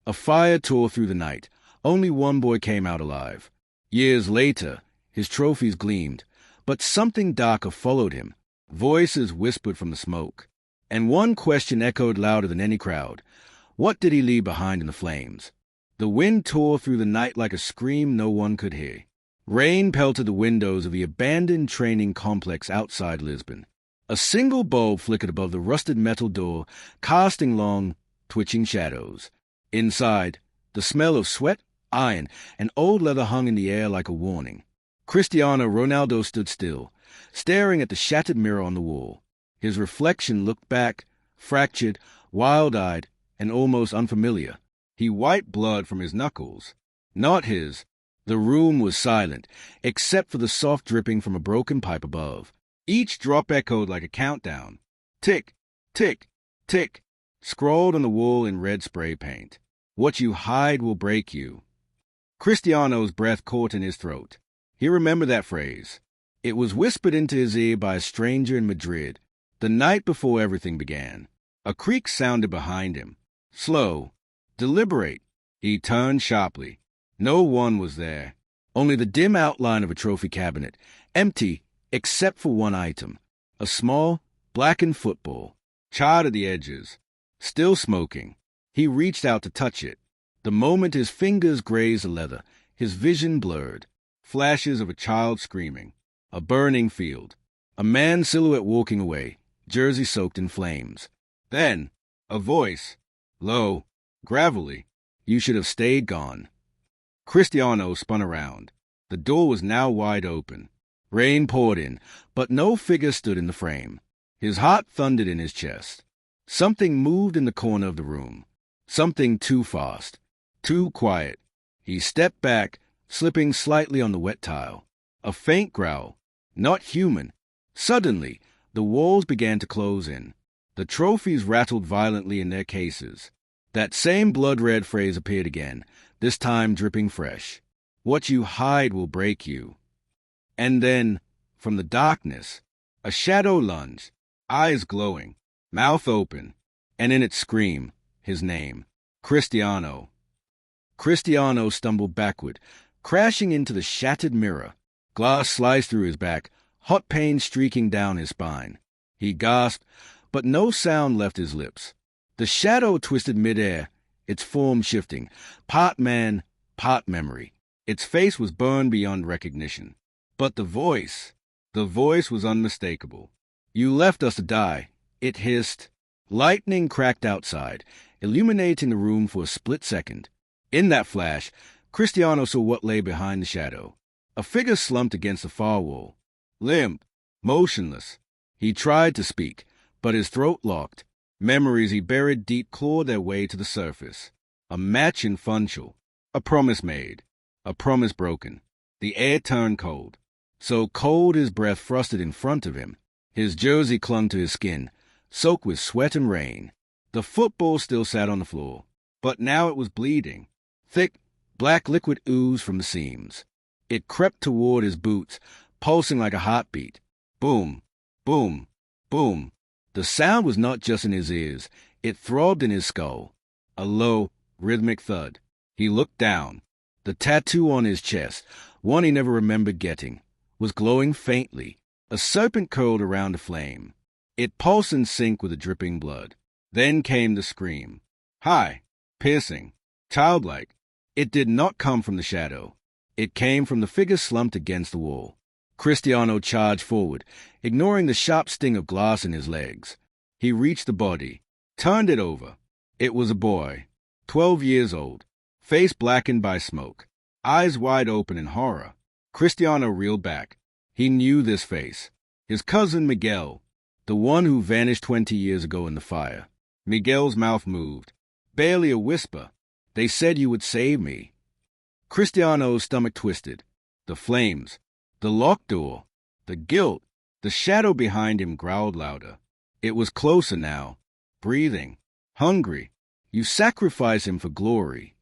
A fire tore through the night. Only one boy came out alive. Years later, his trophies gleamed, but something darker followed him. Voices whispered from the smoke, and one question echoed louder than any crowd. What did he leave behind in the flames? The wind tore through the night like a scream no one could hear. Rain pelted the windows of the abandoned training complex outside Lisbon. A single bulb flickered above the rusted metal door, casting long, twitching shadows. Inside, the smell of sweat, iron, and old leather hung in the air like a warning. Cristiano Ronaldo stood still, staring at the shattered mirror on the wall. His reflection looked back, fractured, wild-eyed, and almost unfamiliar. He wiped blood from his knuckles. Not his. The room was silent, except for the soft dripping from a broken pipe above. Each drop echoed like a countdown. Tick, tick, tick, scrawled on the wall in red spray paint. What you hide will break you. Cristiano's breath caught in his throat. He remembered that phrase. It was whispered into his ear by a stranger in Madrid, the night before everything began. A creak sounded behind him. Slow, deliberate. He turned sharply. No one was there. Only the dim outline of a trophy cabinet, empty except for one item. A small, blackened football, charred at the edges, still smoking. He reached out to touch it. The moment his fingers grazed the leather, his vision blurred. Flashes of a child screaming, a burning field, a man's silhouette walking away, jersey soaked in flames. Then, a voice, low, gravelly. You should have stayed gone. Cristiano spun around. The door was now wide open. Rain poured in, but no figure stood in the frame. His heart thundered in his chest. Something moved in the corner of the room. Something too fast, too quiet. He stepped back, slipping slightly on the wet tile. A faint growl. Not human. Suddenly, the walls began to close in. The trophies rattled violently in their cases. That same blood-red phrase appeared again, this time dripping fresh. What you hide will break you. And then, from the darkness, a shadow lunged, eyes glowing, mouth open, and in its scream, his name, Cristiano. Cristiano stumbled backward, crashing into the shattered mirror. Glass sliced through his back, hot pain streaking down his spine. He gasped, but no sound left his lips. The shadow twisted midair, its form shifting, part man, part memory. Its face was burned beyond recognition. But the voice was unmistakable. You left us to die, it hissed. Lightning cracked outside, illuminating the room for a split second. In that flash, Cristiano saw what lay behind the shadow. A figure slumped against the far wall. Limp, motionless. He tried to speak, but his throat locked. Memories he buried deep clawed their way to the surface. A match in Funchal. A promise made. A promise broken. The air turned cold. So cold his breath frosted in front of him. His jersey clung to his skin, soaked with sweat and rain. The football still sat on the floor, but now it was bleeding. Thick, black liquid oozed from the seams. It crept toward his boots, pulsing like a heartbeat. Boom, boom, boom. The sound was not just in his ears. It throbbed in his skull. A low, rhythmic thud. He looked down. The tattoo on his chest, one he never remembered getting, was glowing faintly. A serpent curled around a flame. It pulsed in sync with the dripping blood. Then came the scream. High, piercing, childlike. It did not come from the shadow. It came from the figure slumped against the wall. Cristiano charged forward, ignoring the sharp sting of glass in his legs. He reached the body, turned it over. It was a boy, 12 years old, face blackened by smoke, eyes wide open in horror. Cristiano reeled back. He knew this face. His cousin Miguel, the one who vanished 20 years ago in the fire. Miguel's mouth moved. Barely a whisper. They said you would save me. Cristiano's stomach twisted. The flames, the locked door, the guilt, the shadow behind him growled louder. It was closer now, breathing, hungry. You sacrifice him for glory.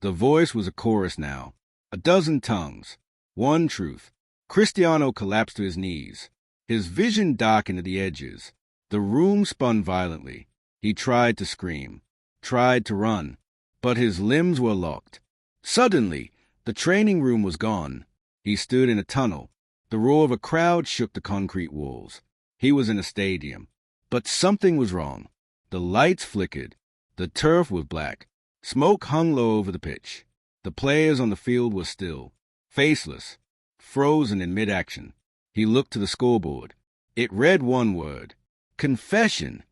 The voice was a chorus now, a dozen tongues, one truth. Cristiano collapsed to his knees. His vision darkened at the edges. The room spun violently. He tried to scream, tried to run. but his limbs were locked. Suddenly, the training room was gone. He stood in a tunnel. The roar of a crowd shook the concrete walls. He was in a stadium. But something was wrong. The lights flickered. The turf was black. Smoke hung low over the pitch. The players on the field were still, faceless, frozen in mid-action. He looked to the scoreboard. It read one word: confession.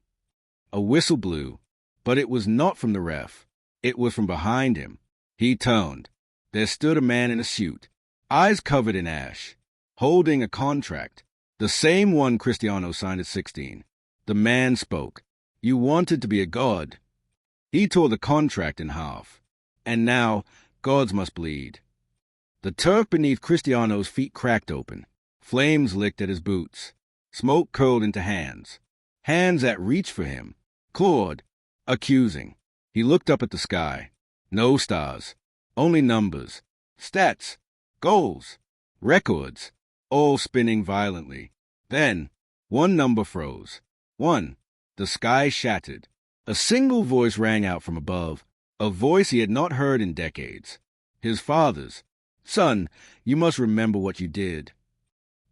A whistle blew, but it was not from the ref. It was from behind him. He turned. There stood a man in a suit, eyes covered in ash, holding a contract, the same one Cristiano signed at 16. The man spoke. You wanted to be a god. He tore the contract in half. And now, gods must bleed. The turf beneath Cristiano's feet cracked open. Flames licked at his boots. Smoke curled into hands. Hands that reached for him. Clawed. Accusing. He looked up at the sky. No stars. Only numbers. Stats. Goals. Records. All spinning violently. Then, one number froze. 1. The sky shattered. A single voice rang out from above. A voice he had not heard in decades. His father's. Son, you must remember what you did.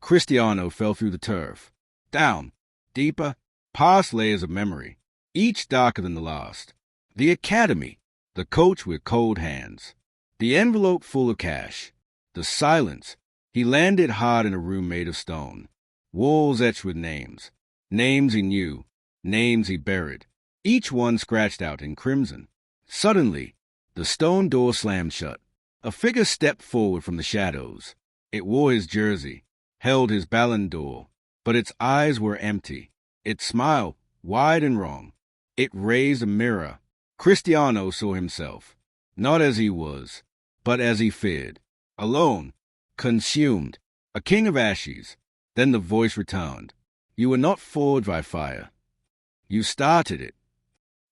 Cristiano fell through the turf. Down. Deeper. Past layers of memory. Each darker than the last. The academy. The coach with cold hands. The envelope full of cash. The silence. He landed hard in a room made of stone. Walls etched with names. Names he knew. Names he buried. Each one scratched out in crimson. Suddenly, the stone door slammed shut. A figure stepped forward from the shadows. It wore his jersey, held his Ballon d'Or, but its eyes were empty. Its smile, wide and wrong. It raised a mirror. Cristiano saw himself, not as he was, but as he feared. Alone, consumed, a king of ashes. Then the voice returned. You were not forged by fire. You started it.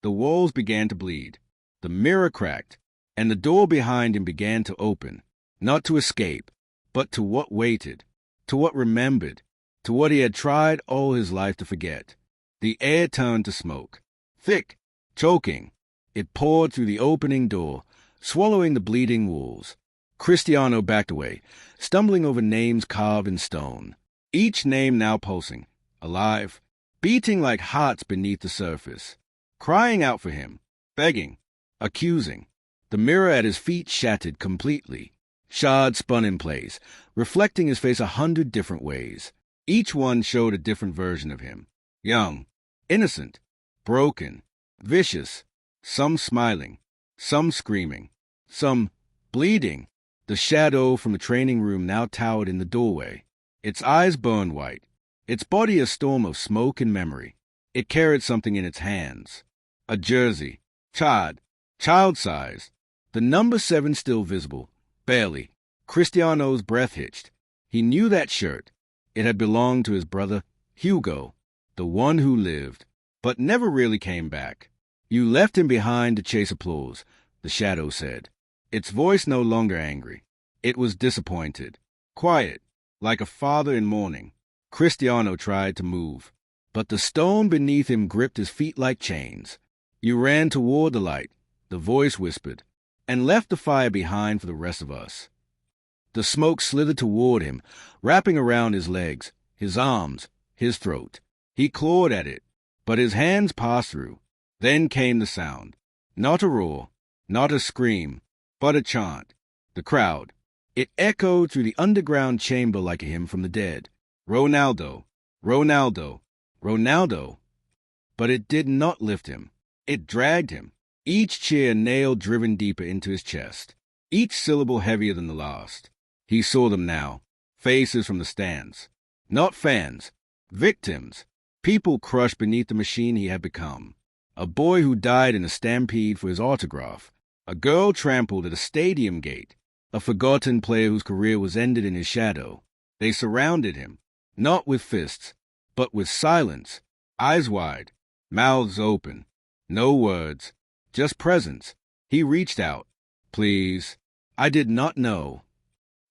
The walls began to bleed. The mirror cracked, and the door behind him began to open, not to escape, but to what waited, to what remembered, to what he had tried all his life to forget. The air turned to smoke, thick, choking. It poured through the opening door, swallowing the bleeding walls. Cristiano backed away, stumbling over names carved in stone, each name now pulsing, alive, beating like hearts beneath the surface, crying out for him, begging, accusing. The mirror at his feet shattered completely. Shards spun in place, reflecting his face 100 different ways. Each one showed a different version of him. Young, innocent, broken, vicious, some smiling, some screaming, some bleeding. The shadow from the training room now towered in the doorway. Its eyes burned white, its body a storm of smoke and memory. It carried something in its hands. A jersey, charred, child-sized. The number 7 still visible, barely. Cristiano's breath hitched. He knew that shirt. It had belonged to his brother, Hugo, the one who lived, but never really came back. You left him behind to chase applause, the shadow said. Its voice no longer angry. It was disappointed, quiet, like a father in mourning. Cristiano tried to move, but the stone beneath him gripped his feet like chains. You ran toward the light, the voice whispered, and left the fire behind for the rest of us. The smoke slithered toward him, wrapping around his legs, his arms, his throat. He clawed at it, but his hands passed through. Then came the sound. Not a roar, not a scream, but a chant. The crowd. It echoed through the underground chamber like a hymn from the dead. Ronaldo, Ronaldo, Ronaldo. But it did not lift him. It dragged him. Each cheer nail driven deeper into his chest, each syllable heavier than the last. He saw them now, faces from the stands. Not fans, victims, people crushed beneath the machine he had become. A boy who died in a stampede for his autograph. A girl trampled at a stadium gate. A forgotten player whose career was ended in his shadow. They surrounded him, not with fists, but with silence, eyes wide, mouths open. No words. Just presence. He reached out. Please. I did not know.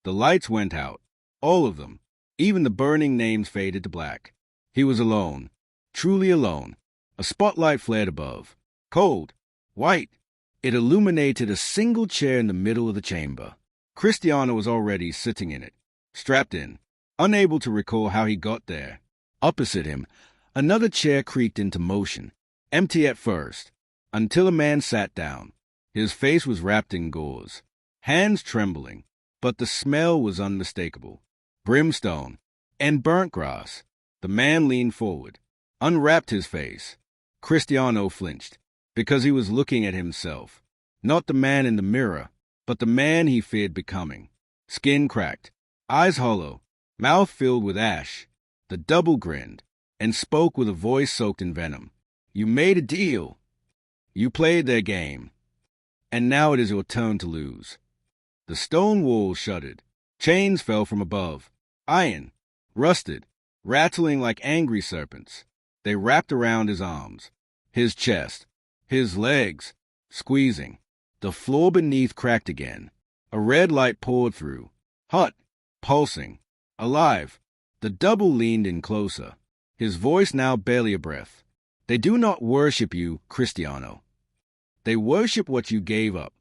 The lights went out. All of them. Even the burning names faded to black. He was alone. Truly alone. A spotlight flared above. Cold. White. It illuminated a single chair in the middle of the chamber. Cristiano was already sitting in it, strapped in, unable to recall how he got there. Opposite him, another chair creaked into motion, empty at first, until a man sat down. His face was wrapped in gauze, hands trembling, but the smell was unmistakable. Brimstone and burnt grass. The man leaned forward, unwrapped his face. Cristiano flinched, because he was looking at himself. Not the man in the mirror, but the man he feared becoming. Skin cracked, eyes hollow, mouth filled with ash. The double grinned, and spoke with a voice soaked in venom. You made a deal. You played their game. And now it is your turn to lose. The stone walls shuddered. Chains fell from above. Iron, rusted, rattling like angry serpents. They wrapped around his arms, his chest, his legs, squeezing. The floor beneath cracked again. A red light poured through, hot, pulsing, alive. The double leaned in closer, his voice now barely a breath. They do not worship you, Cristiano. They worship what you gave up.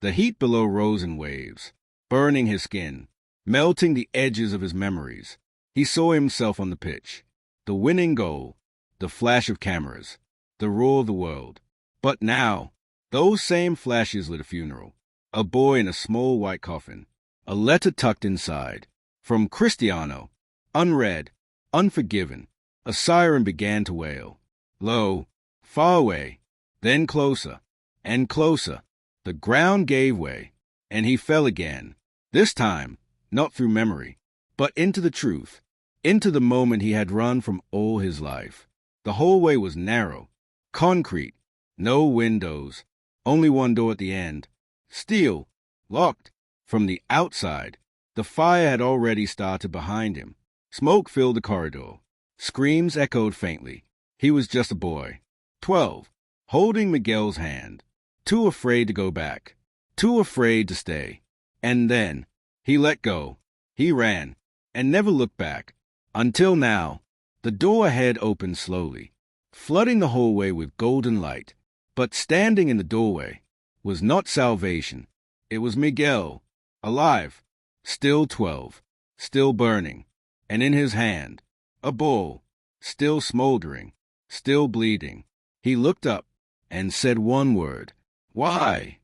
The heat below rose in waves, burning his skin, melting the edges of his memories. He saw himself on the pitch, the winning goal, the flash of cameras, the roar of the world. But now, those same flashes lit a funeral, a boy in a small white coffin, a letter tucked inside. From Cristiano, unread, unforgiven, a siren began to wail. Low, far away, then closer, and closer. The ground gave way, and he fell again. This time, not through memory, but into the truth, into the moment he had run from all his life. The hallway was narrow, concrete, no windows, only one door at the end. Steel, locked. From the outside, the fire had already started behind him. Smoke filled the corridor. Screams echoed faintly. He was just a boy, 12, holding Miguel's hand, too afraid to go back, too afraid to stay. And then, he let go. He ran, and never looked back. Until now, the door ahead opened slowly, flooding the hallway with golden light. But standing in the doorway was not salvation. It was Miguel, alive, still 12, still burning, and in his hand, a ball, still smoldering, still bleeding. He looked up and said one word, "Why?"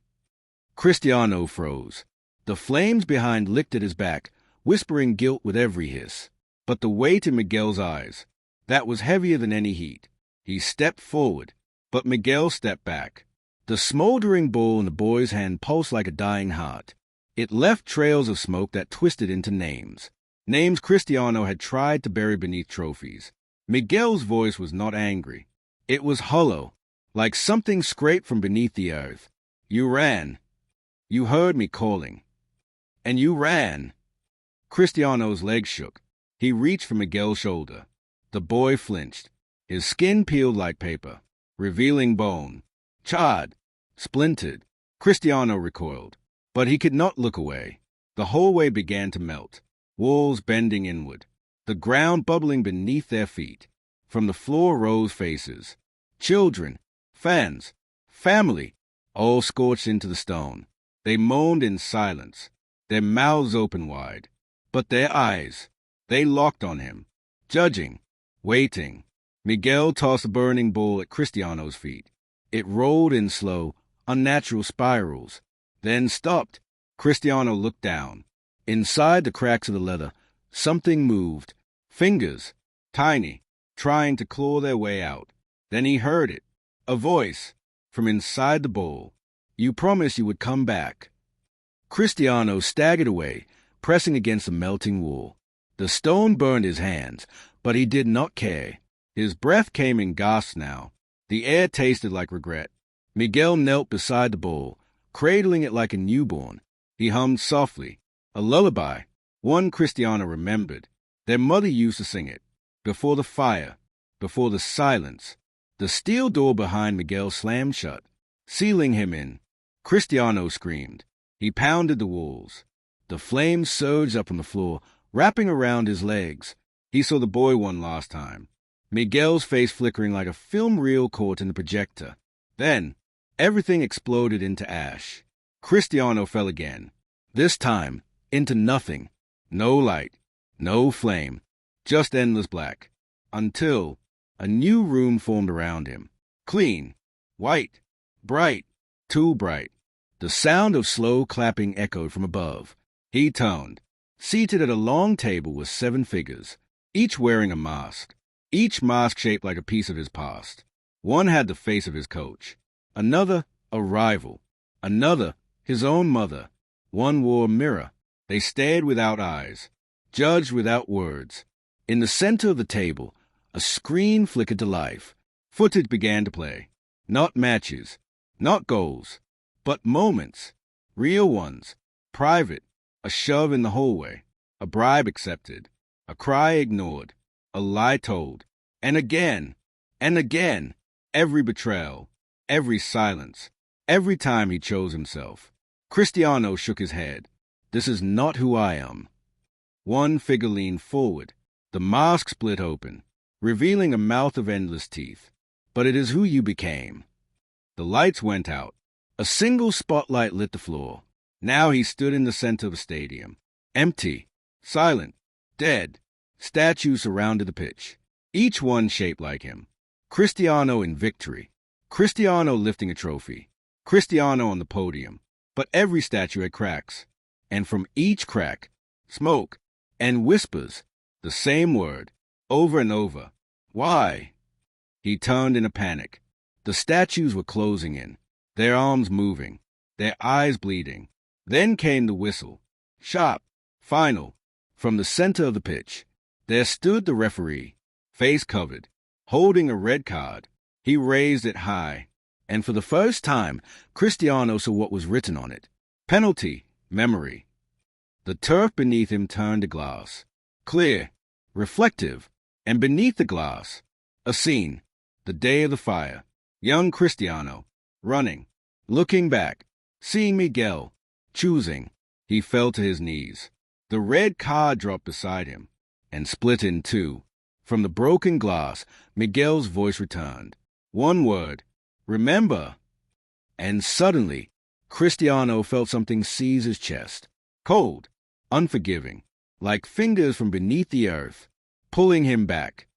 Cristiano froze. The flames behind licked at his back, whispering guilt with every hiss. But the weight in Miguel's eyes, that was heavier than any heat. He stepped forward, but Miguel stepped back. The smoldering ball in the boy's hand pulsed like a dying heart. It left trails of smoke that twisted into names. Names Cristiano had tried to bury beneath trophies. Miguel's voice was not angry. It was hollow, like something scraped from beneath the earth. You ran. You heard me calling. And you ran. Cristiano's legs shook. He reached for Miguel's shoulder. The boy flinched. His skin peeled like paper, revealing bone. Charred, splintered. Cristiano recoiled, but he could not look away. The hallway began to melt, walls bending inward, the ground bubbling beneath their feet. From the floor rose faces. Children, fans, family, all scorched into the stone. They moaned in silence, their mouths open wide. But their eyes, they locked on him, judging, waiting. Miguel tossed a burning ball at Cristiano's feet. It rolled in slow, unnatural spirals, then stopped. Cristiano looked down. Inside the cracks of the leather, something moved. Fingers, tiny, trying to claw their way out. Then he heard it. A voice, from inside the bowl. You promised you would come back. Cristiano staggered away, pressing against the melting wall. The stone burned his hands, but he did not care. His breath came in gasps now. The air tasted like regret. Miguel knelt beside the bowl, cradling it like a newborn. He hummed softly, a lullaby, one Cristiano remembered. Their mother used to sing it, before the fire, before the silence. The steel door behind Miguel slammed shut, sealing him in. Cristiano screamed. He pounded the walls. The flames surged up on the floor, wrapping around his legs. He saw the boy one last time, Miguel's face flickering like a film reel caught in the projector. Then, Everything exploded into ash. Cristiano fell again. This time, into nothing. No light, no flame, just endless black. Until a new room formed around him. Clean, white, bright, too bright. The sound of slow clapping echoed from above. He turned. Seated at a long table were 7 figures, each wearing a mask, each mask shaped like a piece of his past. One had the face of his coach, another a rival, another his own mother. One wore a mirror. They stared without eyes, judged without words. In the center of the table, a screen flickered to life. Footage began to play. Not matches, not goals, but moments, real ones, private. A shove in the hallway, a bribe accepted, a cry ignored, a lie told, and again, every betrayal, every silence, every time he chose himself. Cristiano shook his head. This is not who I am. One figure leaned forward. The mask split open, revealing a mouth of endless teeth. But it is who you became. The lights went out. A single spotlight lit the floor. Now he stood in the center of a stadium. Empty, silent, dead. Statues surrounded the pitch, each one shaped like him. Cristiano in victory. Cristiano lifting a trophy. Cristiano on the podium. But every statue had cracks. And from each crack, smoke and whispers, the same word, over and over. Why? He turned in a panic. The statues were closing in, their arms moving, their eyes bleeding. Then came the whistle. Sharp, final. From the center of the pitch, there stood the referee, face covered, holding a red card. He raised it high, and for the first time, Cristiano saw what was written on it. Penalty, memory. The turf beneath him turned to glass, clear, reflective, and beneath the glass, a scene, the day of the fire. Young Cristiano, running, looking back, seeing Miguel, choosing. He fell to his knees. The red card dropped beside him and split in two. From the broken glass, Miguel's voice returned. One word, remember. And suddenly, Cristiano felt something seize his chest. Cold, unforgiving, like fingers from beneath the earth, pulling him back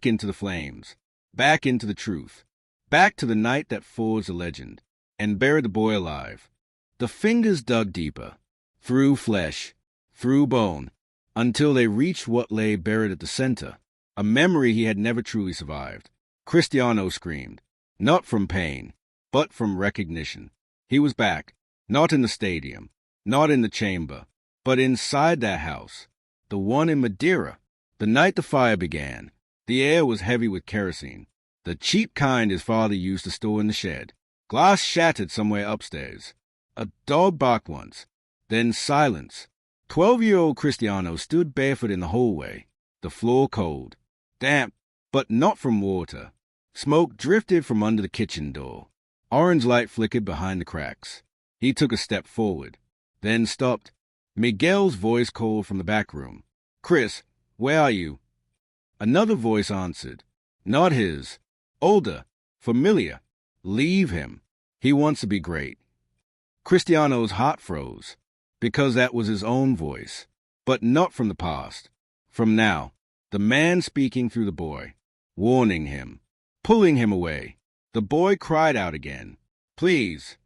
into the flames, back into the truth, back to the night that forged a legend and buried the boy alive. The fingers dug deeper, through flesh, through bone, until they reached what lay buried at the center, a memory he had never truly survived. Cristiano screamed, not from pain, but from recognition. He was back, not in the stadium, not in the chamber, but inside that house, the one in Madeira. The night the fire began, the air was heavy with kerosene, the cheap kind his father used to store in the shed. Glass shattered somewhere upstairs. A dog barked once, then silence. 12-year-old Cristiano stood barefoot in the hallway, the floor cold, damp, but not from water. Smoke drifted from under the kitchen door. Orange light flickered behind the cracks. He took a step forward, then stopped. Miguel's voice called from the back room. Chris, where are you? Another voice answered, not his. Older, familiar. Leave him. He wants to be great. Cristiano's heart froze, because that was his own voice, but not from the past. From now, the man speaking through the boy, warning him, pulling him away. The boy cried out again, please.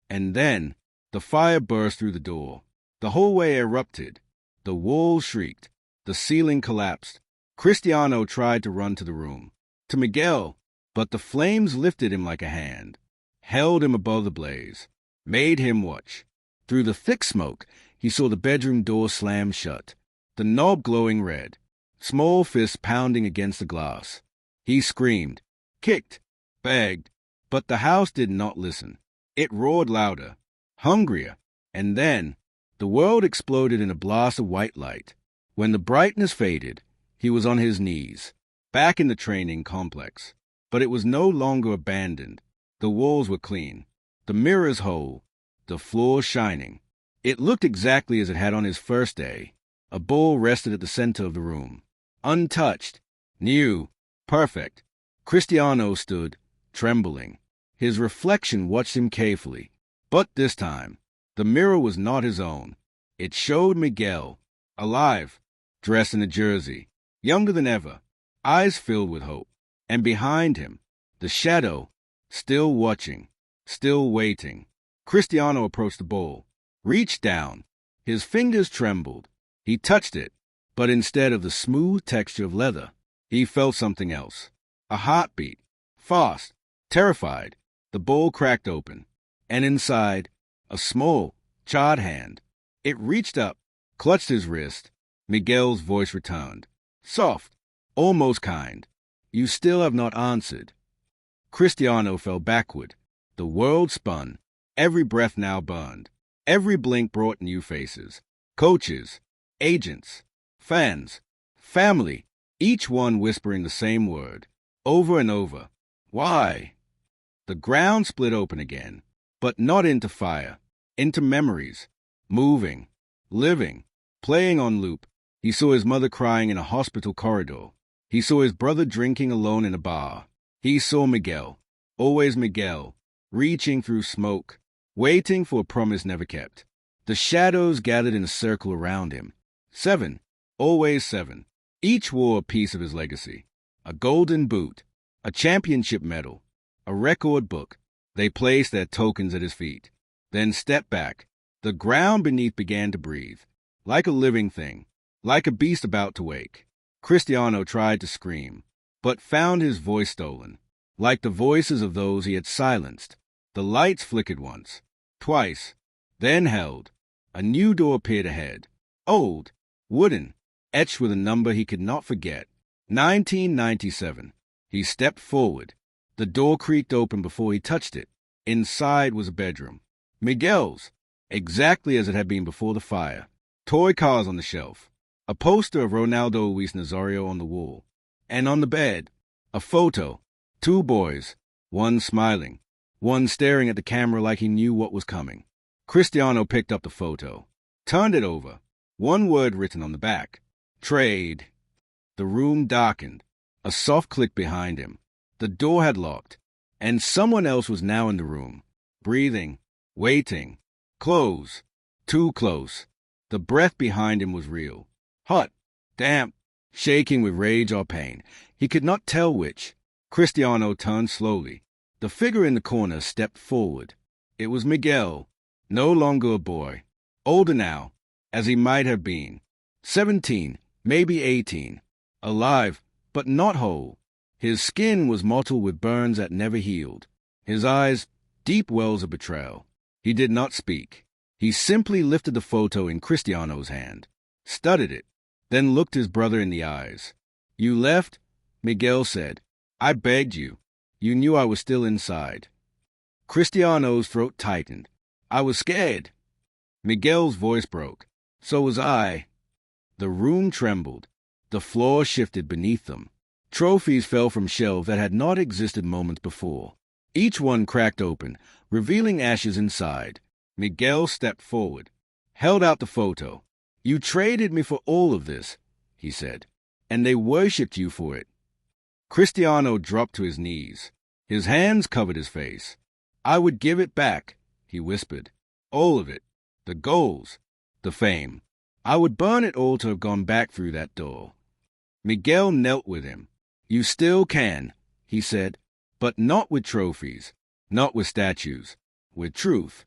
And then the fire burst through the door. The hallway erupted. The walls shrieked. The ceiling collapsed. Cristiano tried to run to the room, to Miguel, but the flames lifted him like a hand, held him above the blaze, made him watch. Through the thick smoke, he saw the bedroom door slam shut, the knob glowing red, small fists pounding against the glass. He screamed, kicked, begged, but the house did not listen. It roared louder, hungrier, and then the world exploded in a blast of white light. When the brightness faded, he was on his knees, back in the training complex. But it was no longer abandoned. The walls were clean, the mirrors whole, the floor shining. It looked exactly as it had on his first day. A bowl rested at the center of the room, untouched, new, perfect. Cristiano stood, trembling. His reflection watched him carefully. But this time, the mirror was not his own. It showed Miguel, alive, dressed in a jersey, younger than ever, eyes filled with hope. And behind him, the shadow, still watching, still waiting. Cristiano approached the bowl, reached down. His fingers trembled. He touched it, but instead of the smooth texture of leather, he felt something else. A heartbeat, fast, terrified. The bowl cracked open, and inside, a small, charred hand. It reached up, clutched his wrist. Miguel's voice returned, soft, almost kind. You still have not answered. Cristiano fell backward. The world spun. Every breath now burned. Every blink brought new faces. Coaches, agents, fans, family, each one whispering the same word, over and over. Why? The ground split open again, but not into fire, into memories, moving, living, playing on loop. He saw his mother crying in a hospital corridor. He saw his brother drinking alone in a bar. He saw Miguel, always Miguel, reaching through smoke, waiting for a promise never kept. The shadows gathered in a circle around him. 7, always 7. Each wore a piece of his legacy. A golden boot, a championship medal, a record book. They placed their tokens at his feet, then stepped back. The ground beneath began to breathe, like a living thing, like a beast about to wake. Cristiano tried to scream, but found his voice stolen, like the voices of those he had silenced. The lights flickered once, twice, then held. A new door appeared ahead, old, wooden, etched with a number he could not forget. 1997. He stepped forward. The door creaked open before he touched it. Inside was a bedroom. Miguel's, exactly as it had been before the fire. Toy cars on the shelf. A poster of Ronaldo Luis Nazario on the wall. And on the bed, a photo. 2 boys, one smiling, one staring at the camera like he knew what was coming. Cristiano picked up the photo, turned it over. One word written on the back. Trade. The room darkened. A soft click behind him. The door had locked, and someone else was now in the room, breathing, waiting. Close. Too close. The breath behind him was real. Hot, damp, shaking with rage or pain. He could not tell which. Cristiano turned slowly. The figure in the corner stepped forward. It was Miguel, no longer a boy. Older now, as he might have been. 17, maybe 18. Alive, but not whole. His skin was mottled with burns that never healed. His eyes, deep wells of betrayal. He did not speak. He simply lifted the photo in Cristiano's hand, studied it, then looked his brother in the eyes. You left? Miguel said. I begged you. You knew I was still inside. Cristiano's throat tightened. I was scared. Miguel's voice broke. So was I. The room trembled. The floor shifted beneath them. Trophies fell from shelves that had not existed moments before. Each one cracked open, revealing ashes inside. Miguel stepped forward, held out the photo. You traded me for all of this, he said, and they worshipped you for it. Cristiano dropped to his knees. His hands covered his face. I would give it back, he whispered. All of it. The goals. The fame. I would burn it all to have gone back through that door. Miguel knelt with him. You still can, he said, but not with trophies, not with statues, with truth.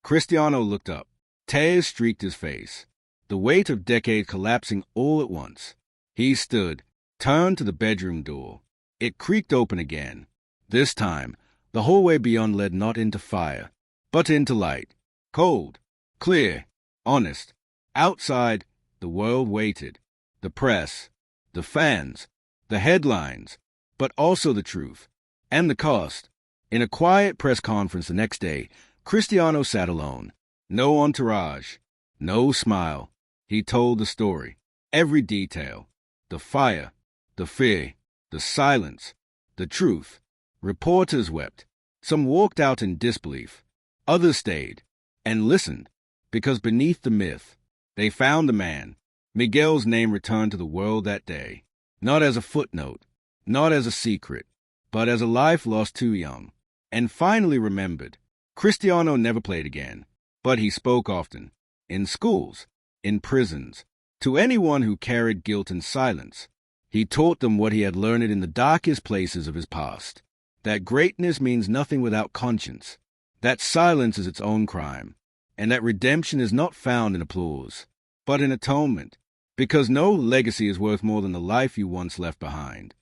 Cristiano looked up. Tears streaked his face, the weight of decades collapsing all at once. He stood, turned to the bedroom door. It creaked open again. This time, the hallway beyond led not into fire, but into light. Cold, clear, honest. Outside, the world waited. The press, the fans, the headlines, but also the truth, and the cost. In a quiet press conference the next day, Cristiano sat alone. No entourage, no smile. He told the story, every detail. The fire, the fear, the silence, the truth. Reporters wept. Some walked out in disbelief. Others stayed and listened, because beneath the myth, they found the man. Miguel's name returned to the world that day. Not as a footnote, not as a secret, but as a life lost too young. and finally remembered. Cristiano never played again, but he spoke often, in schools, in prisons, to anyone who carried guilt and silence. He taught them what he had learned in the darkest places of his past, that greatness means nothing without conscience, that silence is its own crime, and that redemption is not found in applause, but in atonement, because no legacy is worth more than the life you once left behind.